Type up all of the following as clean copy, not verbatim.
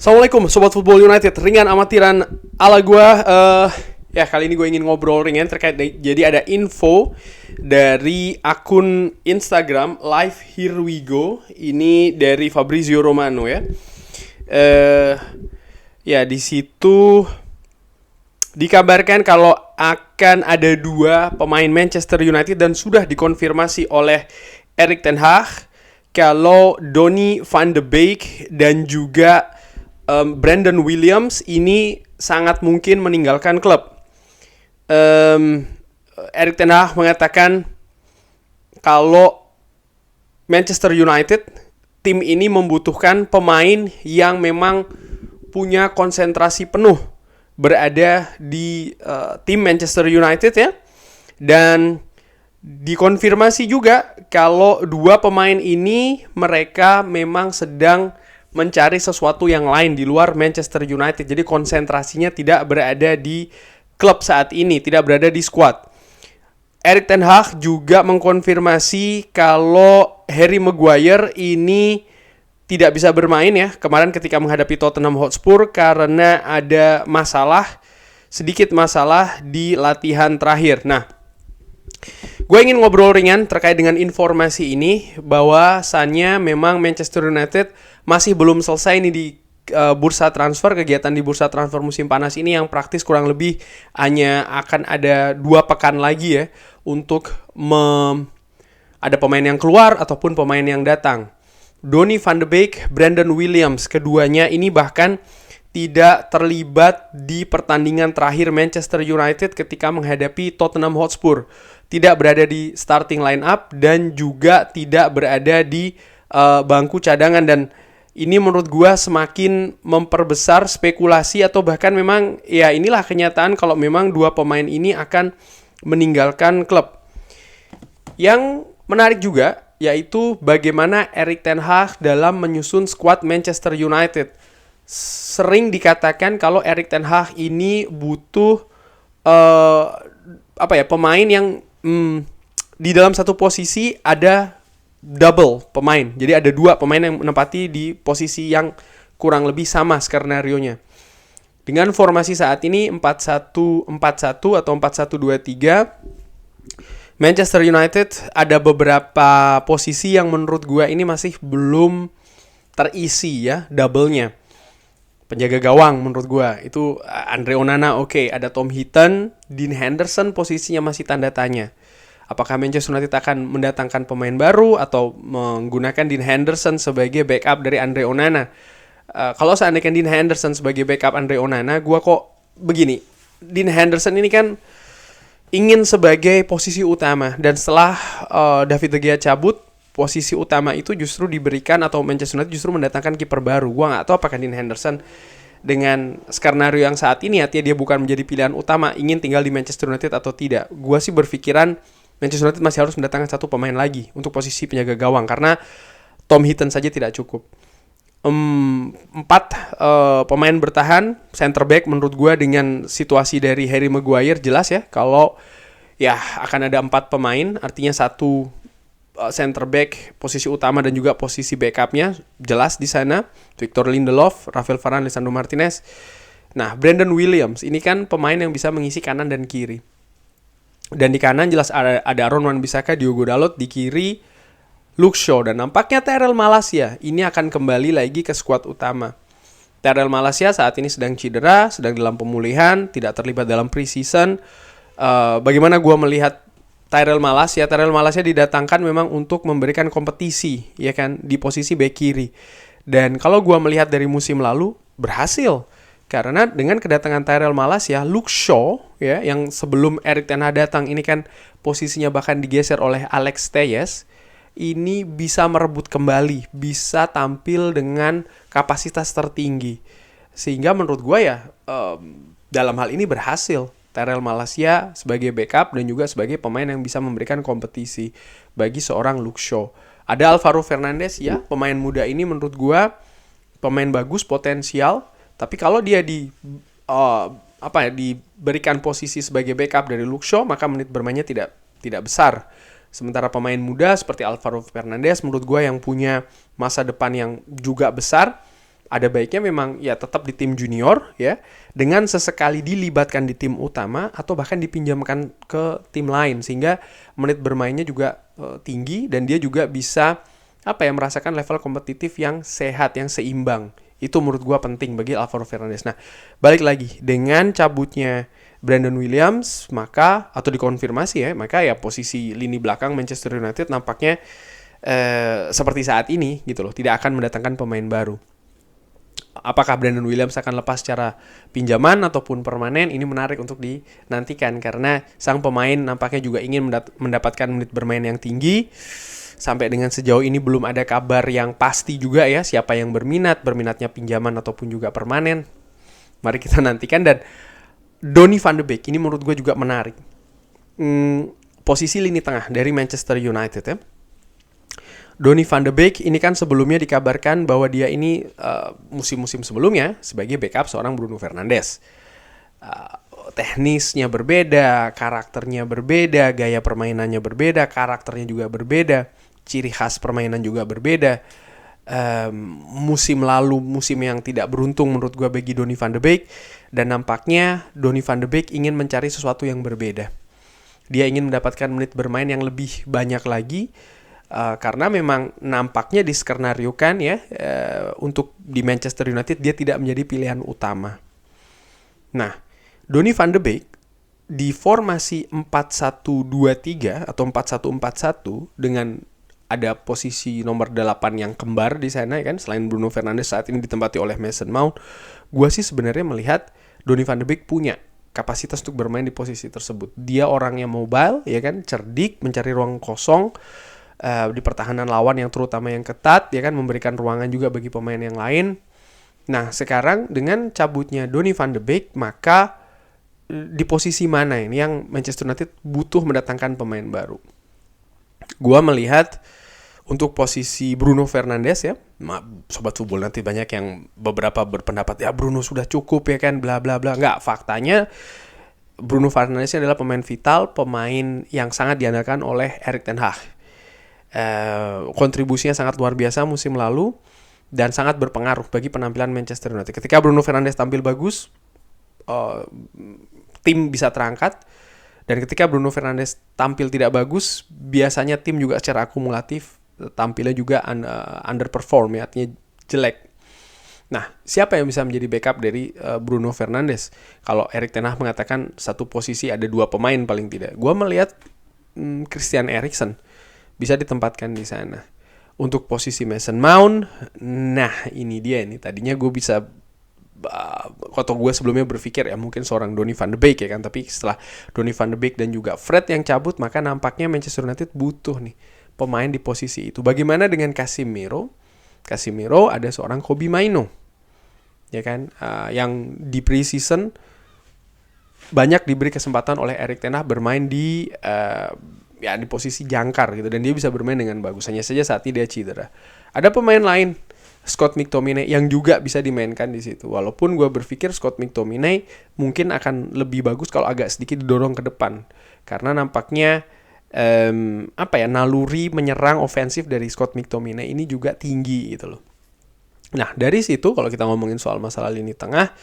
Assalamualaikum Sobat Football United, ringan amatiran ala gue. Ya kali ini gue ingin ngobrol ringan terkait jadi ada info dari akun Instagram Live Here We Go. Ini dari Fabrizio Romano ya. Ya di situ dikabarkan kalau akan ada dua pemain Manchester United dan sudah dikonfirmasi oleh Erik ten Hag kalau Donny van de Beek dan juga Brandon Williams ini sangat mungkin meninggalkan klub. Erik ten Hag mengatakan kalau Manchester United, tim ini membutuhkan pemain yang memang punya konsentrasi penuh berada di tim Manchester United ya. Dan dikonfirmasi juga kalau dua pemain ini mereka memang sedang mencari sesuatu yang lain di luar Manchester United. Jadi konsentrasinya tidak berada di klub saat ini, tidak berada di squad. Erik ten Hag juga mengkonfirmasi kalau Harry Maguire ini tidak bisa bermain ya kemarin ketika menghadapi Tottenham Hotspur karena ada sedikit masalah di latihan terakhir. Nah, gue ingin ngobrol ringan terkait dengan informasi ini bahwasannya memang Manchester United masih belum selesai nih di bursa transfer, kegiatan di bursa transfer musim panas ini yang praktis kurang lebih hanya akan ada 2 pekan lagi ya untuk ada pemain yang keluar ataupun pemain yang datang. Donny van de Beek, Brandon Williams, keduanya ini bahkan tidak terlibat di pertandingan terakhir Manchester United ketika menghadapi Tottenham Hotspur. Tidak berada di starting line up dan juga tidak berada di bangku cadangan, dan ini menurut gua semakin memperbesar spekulasi atau bahkan memang ya inilah kenyataan kalau memang dua pemain ini akan meninggalkan klub. Yang menarik juga yaitu bagaimana Erik ten Hag dalam menyusun skuad Manchester United. Sering dikatakan kalau Erik ten Hag ini butuh pemain yang di dalam satu posisi ada double pemain. Jadi ada 2 pemain yang menempati di posisi yang kurang lebih sama skenarionya. Dengan formasi saat ini 4-1-4-1 atau 4-1-2-3, Manchester United ada beberapa posisi yang menurut gue ini masih belum terisi ya double-nya. Penjaga gawang menurut gue itu Andre Onana oke. Ada Tom Heaton, Dean Henderson posisinya masih tanda tanya. Apakah Manchester United akan mendatangkan pemain baru atau menggunakan Dean Henderson sebagai backup dari Andre Onana? Kalau seandainya Dean Henderson sebagai backup Andre Onana, gue kok begini. Dean Henderson ini kan ingin sebagai posisi utama, dan setelah David De Gea cabut, posisi utama itu justru diberikan atau Manchester United justru mendatangkan kiper baru. Gue gak tahu apakah Dean Henderson dengan skenario yang saat ini artinya dia bukan menjadi pilihan utama, ingin tinggal di Manchester United atau tidak. Gue sih berpikiran Manchester United masih harus mendatangkan 1 pemain lagi untuk posisi penjaga gawang karena Tom Heaton saja tidak cukup. 4 pemain bertahan, center back menurut gue dengan situasi dari Harry Maguire jelas ya kalau ya akan ada 4 pemain, artinya 1 center back posisi utama dan juga posisi backupnya jelas di sana, Victor Lindelof, Rafael Varane, Lisandro Martinez. Nah, Brandon Williams ini kan pemain yang bisa mengisi kanan dan kiri. Dan di kanan jelas ada Aaron Wan-Bissaka, Diogo Dalot, di kiri Luke Shaw, dan nampaknya Tyrell Malacia ini akan kembali lagi ke skuad utama. Tyrell Malacia saat ini sedang cedera, sedang dalam pemulihan, tidak terlibat dalam pre-season. Bagaimana gue melihat Tyrell Malacia? Tyrell Malacia didatangkan memang untuk memberikan kompetisi ya kan di posisi bek kiri. Dan kalau gue melihat dari musim lalu berhasil. Karena dengan kedatangan Tyrell Malacia, Luke Shaw ya yang sebelum Erik ten Hag datang ini kan posisinya bahkan digeser oleh Alex Telles, ini bisa merebut kembali, bisa tampil dengan kapasitas tertinggi. Sehingga menurut gue ya dalam hal ini berhasil Tyrell Malacia sebagai backup dan juga sebagai pemain yang bisa memberikan kompetisi bagi seorang Luke Shaw. Ada Alvaro Fernandes ya, pemain muda ini menurut gue pemain bagus, potensial. Tapi kalau dia diberikan posisi sebagai backup dari Luke Shaw, maka menit bermainnya tidak besar. Sementara pemain muda seperti Alvaro Fernandes menurut gue yang punya masa depan yang juga besar ada baiknya memang ya tetap di tim junior ya, dengan sesekali dilibatkan di tim utama atau bahkan dipinjamkan ke tim lain sehingga menit bermainnya juga tinggi dan dia juga bisa merasakan level kompetitif yang sehat, yang seimbang. Itu menurut gua penting bagi Alvaro Fernandes. Nah, balik lagi dengan cabutnya Brandon Williams, maka atau dikonfirmasi ya, maka ya posisi lini belakang Manchester United nampaknya seperti saat ini gitu loh, tidak akan mendatangkan pemain baru. Apakah Brandon Williams akan lepas secara pinjaman ataupun permanen, ini menarik untuk dinantikan karena sang pemain nampaknya juga ingin mendapatkan menit bermain yang tinggi. Sampai dengan sejauh ini belum ada kabar yang pasti juga ya siapa yang berminatnya pinjaman ataupun juga permanen. Mari kita nantikan. Dan Donny van de Beek ini menurut gue juga menarik. Posisi lini tengah dari Manchester United ya. Donny van de Beek ini kan sebelumnya dikabarkan bahwa dia ini musim-musim sebelumnya sebagai backup seorang Bruno Fernandes. Teknisnya berbeda, karakternya berbeda, gaya permainannya berbeda, karakternya juga berbeda, ciri khas permainan juga berbeda. Musim lalu, musim yang tidak beruntung menurut gue bagi Donny van de Beek, dan nampaknya Donny van de Beek ingin mencari sesuatu yang berbeda. Dia ingin mendapatkan menit bermain yang lebih banyak lagi. Karena memang nampaknya diskenariokan ya untuk di Manchester United dia tidak menjadi pilihan utama. Nah, Donny van de Beek di formasi 4-1-2-3 atau 4-1-4-1 dengan ada posisi nomor 8 yang kembar di sana ya kan, selain Bruno Fernandes saat ini ditempati oleh Mason Mount. Gua sih sebenarnya melihat Donny van de Beek punya kapasitas untuk bermain di posisi tersebut. Dia orangnya mobile ya kan, cerdik, mencari ruang kosong di pertahanan lawan yang terutama yang ketat ya kan, memberikan ruangan juga bagi pemain yang lain. Nah, sekarang dengan cabutnya Donny van de Beek, maka di posisi mana ini yang Manchester United butuh mendatangkan pemain baru? Gua melihat untuk posisi Bruno Fernandes ya, sobat football nanti banyak yang beberapa berpendapat ya Bruno sudah cukup ya kan, bla bla bla. Enggak, faktanya Bruno Fernandes adalah pemain vital, pemain yang sangat diandalkan oleh Erik ten Hag. Kontribusinya sangat luar biasa musim lalu dan sangat berpengaruh bagi penampilan Manchester United. Ketika Bruno Fernandes tampil bagus, tim bisa terangkat, dan ketika Bruno Fernandes tampil tidak bagus, biasanya tim juga secara akumulatif tampilnya juga underperform ya, artinya jelek. Nah, siapa yang bisa menjadi backup dari Bruno Fernandes? Kalau Erik ten Hag mengatakan satu posisi ada 2 pemain paling tidak, gue melihat Christian Eriksen bisa ditempatkan di sana. Untuk posisi Mason Mount, nah ini dia nih. Tadinya gue bisa, atau gue sebelumnya berpikir ya mungkin seorang Donny van de Beek ya kan. Tapi setelah Donny van de Beek dan juga Fred yang cabut, maka nampaknya Manchester United butuh nih pemain di posisi itu. Bagaimana dengan Casemiro? Casemiro ada seorang Kobbie Mainoo, ya kan, yang di pre-season banyak diberi kesempatan oleh Erik ten Hag bermain di di posisi jangkar gitu, dan dia bisa bermain dengan bagus. Hanya saja saat ini dia cedera. Ada pemain lain, Scott McTominay, yang juga bisa dimainkan di situ. Walaupun gue berpikir Scott McTominay mungkin akan lebih bagus kalau agak sedikit didorong ke depan, karena nampaknya naluri menyerang ofensif dari Scott McTominay ini juga tinggi gitu loh. Nah, dari situ kalau kita ngomongin soal masalah lini tengah,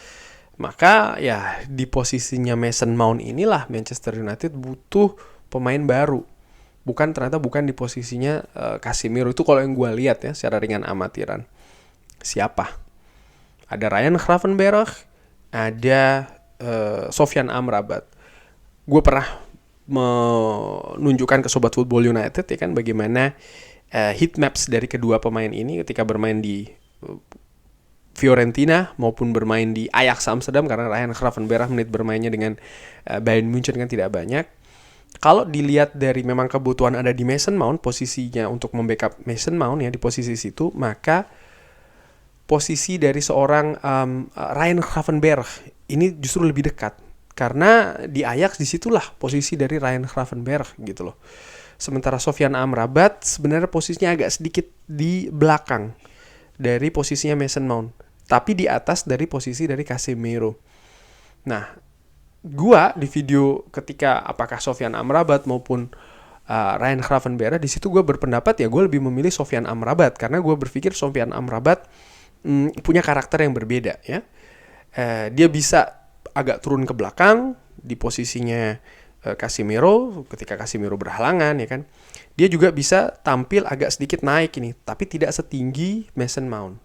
maka ya di posisinya Mason Mount inilah Manchester United butuh pemain baru. Bukan di posisinya Casemiro. Itu kalau yang gue lihat ya secara ringan amatiran. Siapa? Ada Ryan Gravenberch, ada Sofyan Amrabat. Gue pernah menunjukkan ke Sobat Football United ya kan bagaimana heat maps dari kedua pemain ini ketika bermain di Fiorentina maupun bermain di Ajax Amsterdam, karena Ryan Gravenberch menit bermainnya dengan Bayern Munchen kan tidak banyak. Kalau dilihat dari memang kebutuhan ada di Mason Mount, posisinya untuk membackup Mason Mount ya di posisi situ, maka posisi dari seorang Ryan Gravenberch ini justru lebih dekat. Karena di Ajax disitulah posisi dari Ryan Gravenberch gitu loh. Sementara Sofyan Amrabat sebenarnya posisinya agak sedikit di belakang dari posisinya Mason Mount, tapi di atas dari posisi dari Casemiro. Nah, gua di video ketika apakah Sofyan Amrabat maupun Ryan Gravenberch, di situ gua berpendapat ya gua lebih memilih Sofyan Amrabat, karena gua berpikir Sofyan Amrabat punya karakter yang berbeda ya. Dia bisa agak turun ke belakang di posisinya Casemiro ketika Casemiro berhalangan ya kan. Dia juga bisa tampil agak sedikit naik ini, tapi tidak setinggi Mason Mount.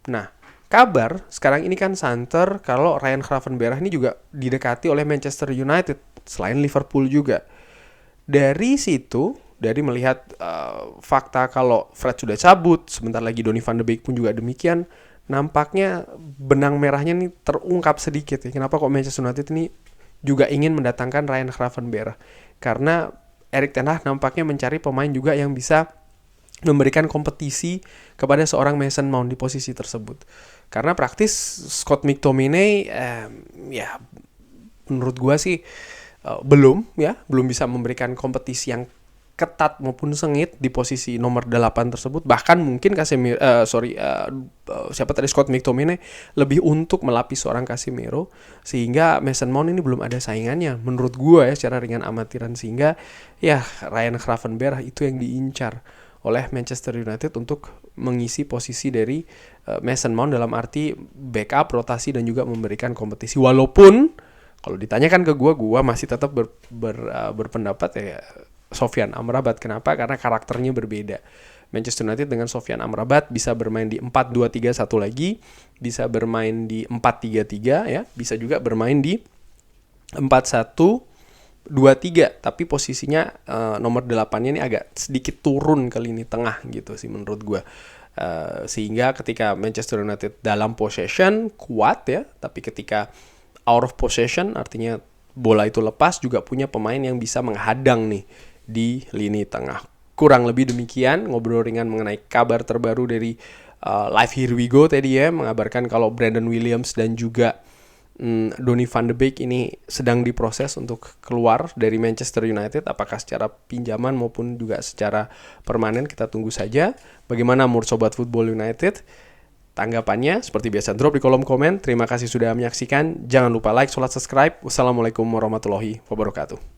Nah, kabar sekarang ini kan santer kalau Ryan Gravenberch ini juga didekati oleh Manchester United selain Liverpool juga. Dari situ, dari melihat fakta kalau Fred sudah cabut, sebentar lagi Donny van de Beek pun juga demikian, nampaknya benang merahnya nih terungkap sedikit ya. Kenapa kok Manchester United ini juga ingin mendatangkan Ryan Gravenberch? Karena Erik ten Hag nampaknya mencari pemain juga yang bisa memberikan kompetisi kepada seorang Mason Mount di posisi tersebut. Karena praktis Scott McTominay ya menurut gua sih belum bisa memberikan kompetisi yang ketat maupun sengit di posisi nomor 8 tersebut. Bahkan mungkin Scott McTominay lebih untuk melapis seorang Casemiro, sehingga Mason Mount ini belum ada saingannya menurut gue ya secara ringan amatiran, sehingga ya Ryan Gravenberch itu yang diincar oleh Manchester United untuk mengisi posisi dari Mason Mount dalam arti backup, rotasi dan juga memberikan kompetisi. Walaupun kalau ditanyakan ke gue masih tetap berpendapat ya Sofyan Amrabat. Kenapa? Karena karakternya berbeda. Manchester United dengan Sofyan Amrabat bisa bermain di 4-2-3-1 lagi, bisa bermain di 4-3-3 ya, bisa juga bermain di 4-1-2-3, tapi posisinya nomor 8-nya ini agak sedikit turun ke lini tengah gitu sih menurut gue. Sehingga ketika Manchester United dalam possession kuat ya, tapi ketika out of possession artinya bola itu lepas juga punya pemain yang bisa menghadang nih di lini tengah. Kurang lebih demikian ngobrol ringan mengenai kabar terbaru dari Live Here We Go tadi ya, mengabarkan kalau Brandon Williams dan juga Donny van de Beek ini sedang diproses untuk keluar dari Manchester United, apakah secara pinjaman maupun juga secara permanen, kita tunggu saja. Bagaimana menurut Sobat Football United? Tanggapannya seperti biasa drop di kolom komen. Terima kasih sudah menyaksikan. Jangan lupa like, subscribe. Wassalamualaikum warahmatullahi wabarakatuh.